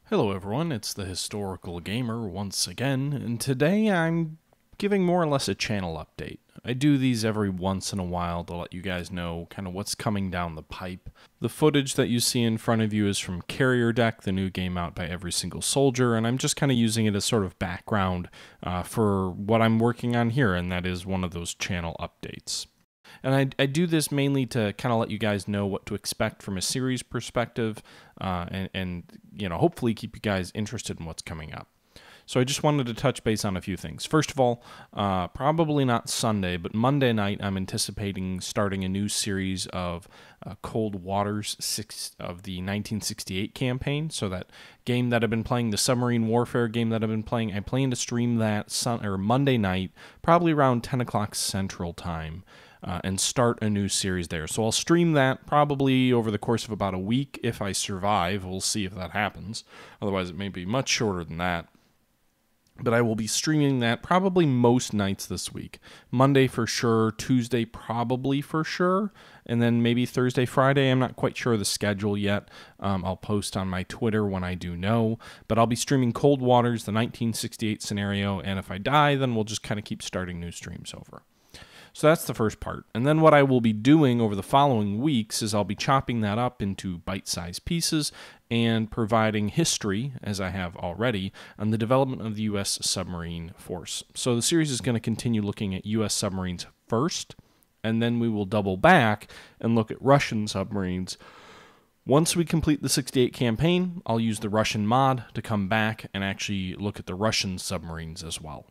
Hello everyone, it's the Historical Gamer once again, and today I'm giving more or less a channel update. I do these every once in a while to let you guys know kind of what's coming down the pipe. The footage that you see in front of you is from Carrier Deck, the new game out by Every Single Soldier, and I'm just kind of using it as sort of background for what I'm working on here, and that is one of those channel updates. And I do this mainly to kind of let you guys know what to expect from a series perspective and you know, hopefully keep you guys interested in what's coming up. So I just wanted to touch base on a few things. First of all, probably not Sunday, but Monday night I'm anticipating starting a new series of Cold Waters 6 of the 1968 campaign. So that game that I've been playing, the submarine warfare game that I've been playing, I plan to stream that Monday night, probably around 10 o'clock Central Time. And start a new series there. So I'll stream that probably over the course of about a week if I survive. We'll see if that happens. Otherwise, it may be much shorter than that. But I will be streaming that probably most nights this week. Monday for sure, Tuesday probably for sure, and then maybe Thursday, Friday. I'm not quite sure of the schedule yet. I'll post on my Twitter when I do know. But I'll be streaming Cold Waters, the 1968 scenario, and if I die, then we'll just kind of keep starting new streams over. So that's the first part. And then what I will be doing over the following weeks is I'll be chopping that up into bite-sized pieces and providing history, as I have already, on the development of the U.S. submarine force. So the series is going to continue looking at U.S. submarines first, and then we will double back and look at Russian submarines. Once we complete the 68 campaign, I'll use the Russian mod to come back and actually look at the Russian submarines as well.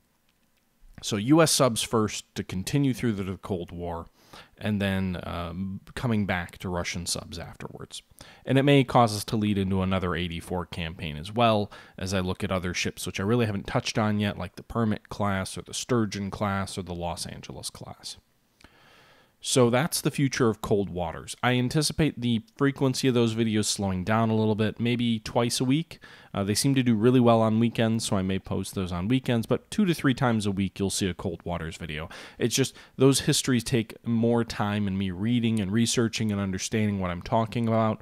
So U.S. subs first to continue through the Cold War, and then coming back to Russian subs afterwards. And it may cause us to lead into another 84 campaign as well, as I look at other ships which I really haven't touched on yet, like the Permit class, or the Sturgeon class, or the Los Angeles class. So that's the future of Cold Waters. I anticipate the frequency of those videos slowing down a little bit, maybe twice a week. They seem to do really well on weekends, so I may post those on weekends, but 2 to 3 times a week you'll see a Cold Waters video. It's just those histories take more time in me reading and researching and understanding what I'm talking about.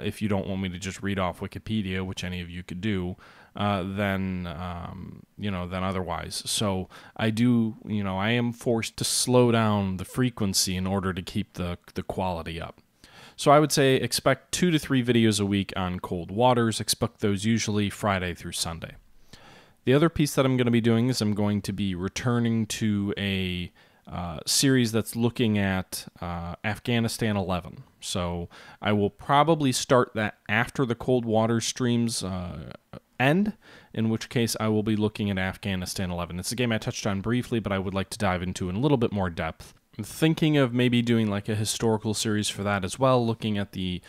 If you don't want me to just read off Wikipedia, which any of you could do, than otherwise. So I am forced to slow down the frequency in order to keep the quality up. So I would say expect 2 to 3 videos a week on Cold Waters. Expect those usually Friday through Sunday. The other piece that I'm going to be doing is I'm going to be returning to a series that's looking at Afghanistan 11. So I will probably start that after the Cold Water streams end, in which case I will be looking at Afghanistan 11. It's a game I touched on briefly, but I would like to dive into in a little bit more depth. I'm thinking of maybe doing like a historical series for that as well, looking at the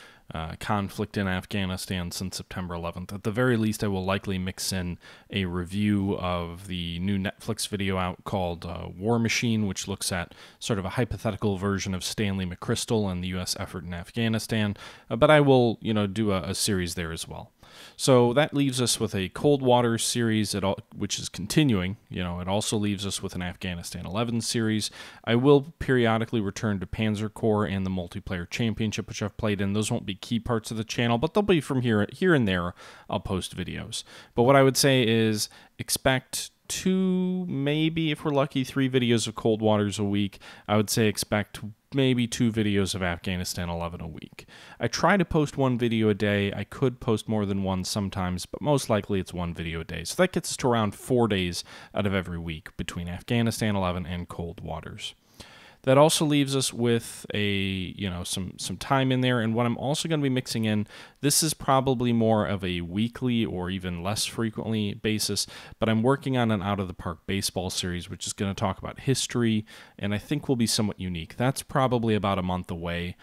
conflict in Afghanistan since September 11th. At the very least, I will likely mix in a review of the new Netflix video out called War Machine, which looks at sort of a hypothetical version of Stanley McChrystal and the U.S. effort in Afghanistan. But I will, do a series there as well. So that leaves us with a Cold Water series, which is continuing. It also leaves us with an Afghanistan 11 series. I will periodically return to Panzer Corps and the Multiplayer Championship, which I've played in. Those won't be key parts of the channel, but they'll be from here and there. I'll post videos. But what I would say is expect 2, maybe if we're lucky, 3 videos of Cold Waters a week. I would say expect maybe 2 videos of Afghanistan 11 a week. I try to post 1 video a day. I could post more than 1 sometimes, but most likely it's 1 video a day. So that gets us to around 4 days out of every week between Afghanistan 11 and Cold Waters. That also leaves us with some time in there. And what I'm also going to be mixing in, this is probably more of a weekly or even less frequently basis, but I'm working on an Out of the Park baseball series, which is going to talk about history, and I think will be somewhat unique. That's probably about a month away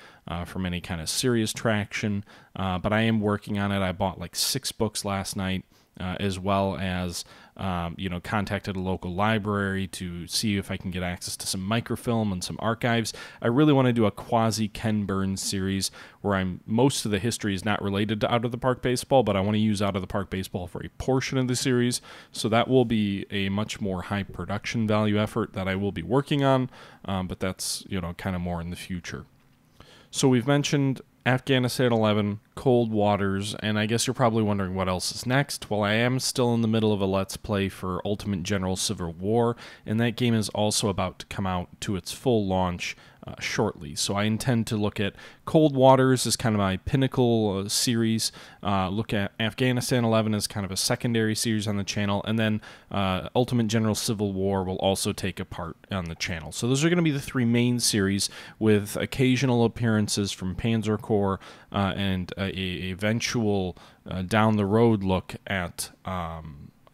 from any kind of serious traction, but I am working on it. I bought like 6 books last night. As well as, contacted a local library to see if I can get access to some microfilm and some archives. I really want to do a quasi-Ken Burns series where most of the history is not related to Out of the Park Baseball, but I want to use Out of the Park Baseball for a portion of the series. So that will be a much more high production value effort that I will be working on, but that's, kind of more in the future. So we've mentioned Afghanistan 11, Cold Waters, and I guess you're probably wondering what else is next. Well, I am still in the middle of a Let's Play for Ultimate General Civil War, and that game is also about to come out to its full launch shortly. So I intend to look at Cold Waters as kind of my pinnacle series, look at Afghanistan 11 as kind of a secondary series on the channel, and then Ultimate General Civil War will also take a part on the channel. So those are going to be the three main series, with occasional appearances from Panzer Corps and a eventual down the road look at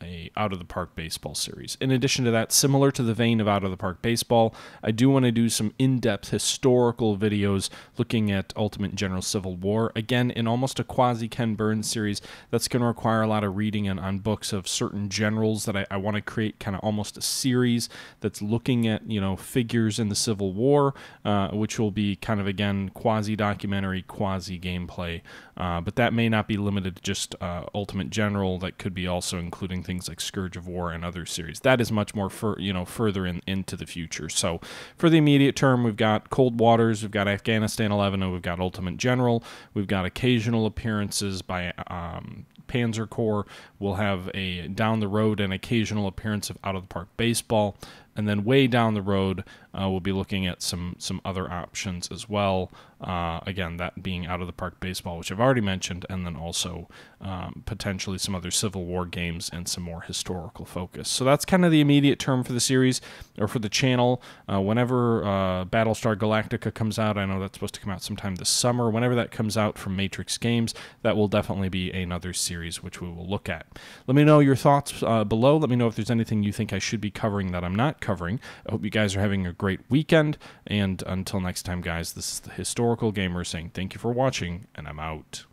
a Out of the Park Baseball series. In addition to that, similar to the vein of Out of the Park Baseball, I do want to do some in-depth historical videos looking at Ultimate General Civil War. Again, in almost a quasi-Ken Burns series, that's going to require a lot of reading on books of certain generals that I want to create kind of almost a series that's looking at, you know, figures in the Civil War, which will be kind of, again, quasi-documentary, quasi-gameplay. But that may not be limited to just Ultimate General. That could be also including things like Scourge of War and other series. That is much more further into the future. So for the immediate term, we've got Cold Waters, we've got Afghanistan 11, and we've got Ultimate General. We've got occasional appearances by Panzer Corps. We'll have a down the road and occasional appearance of Out of the Park Baseball. And then way down the road, we'll be looking at some other options as well. Again, that being Out of the Park Baseball, which I've already mentioned, and then also potentially some other Civil War games and some more historical focus. So that's kind of the immediate term for the series, or for the channel. Whenever Battlestar Galactica comes out, I know that's supposed to come out sometime this summer. Whenever that comes out from Matrix Games, that will definitely be another series which we will look at. Let me know your thoughts below. Let me know if there's anything you think I should be covering that I'm not covering. I hope you guys are having a great weekend, and until next time, guys, this is the Historical Gamer saying thank you for watching, and I'm out.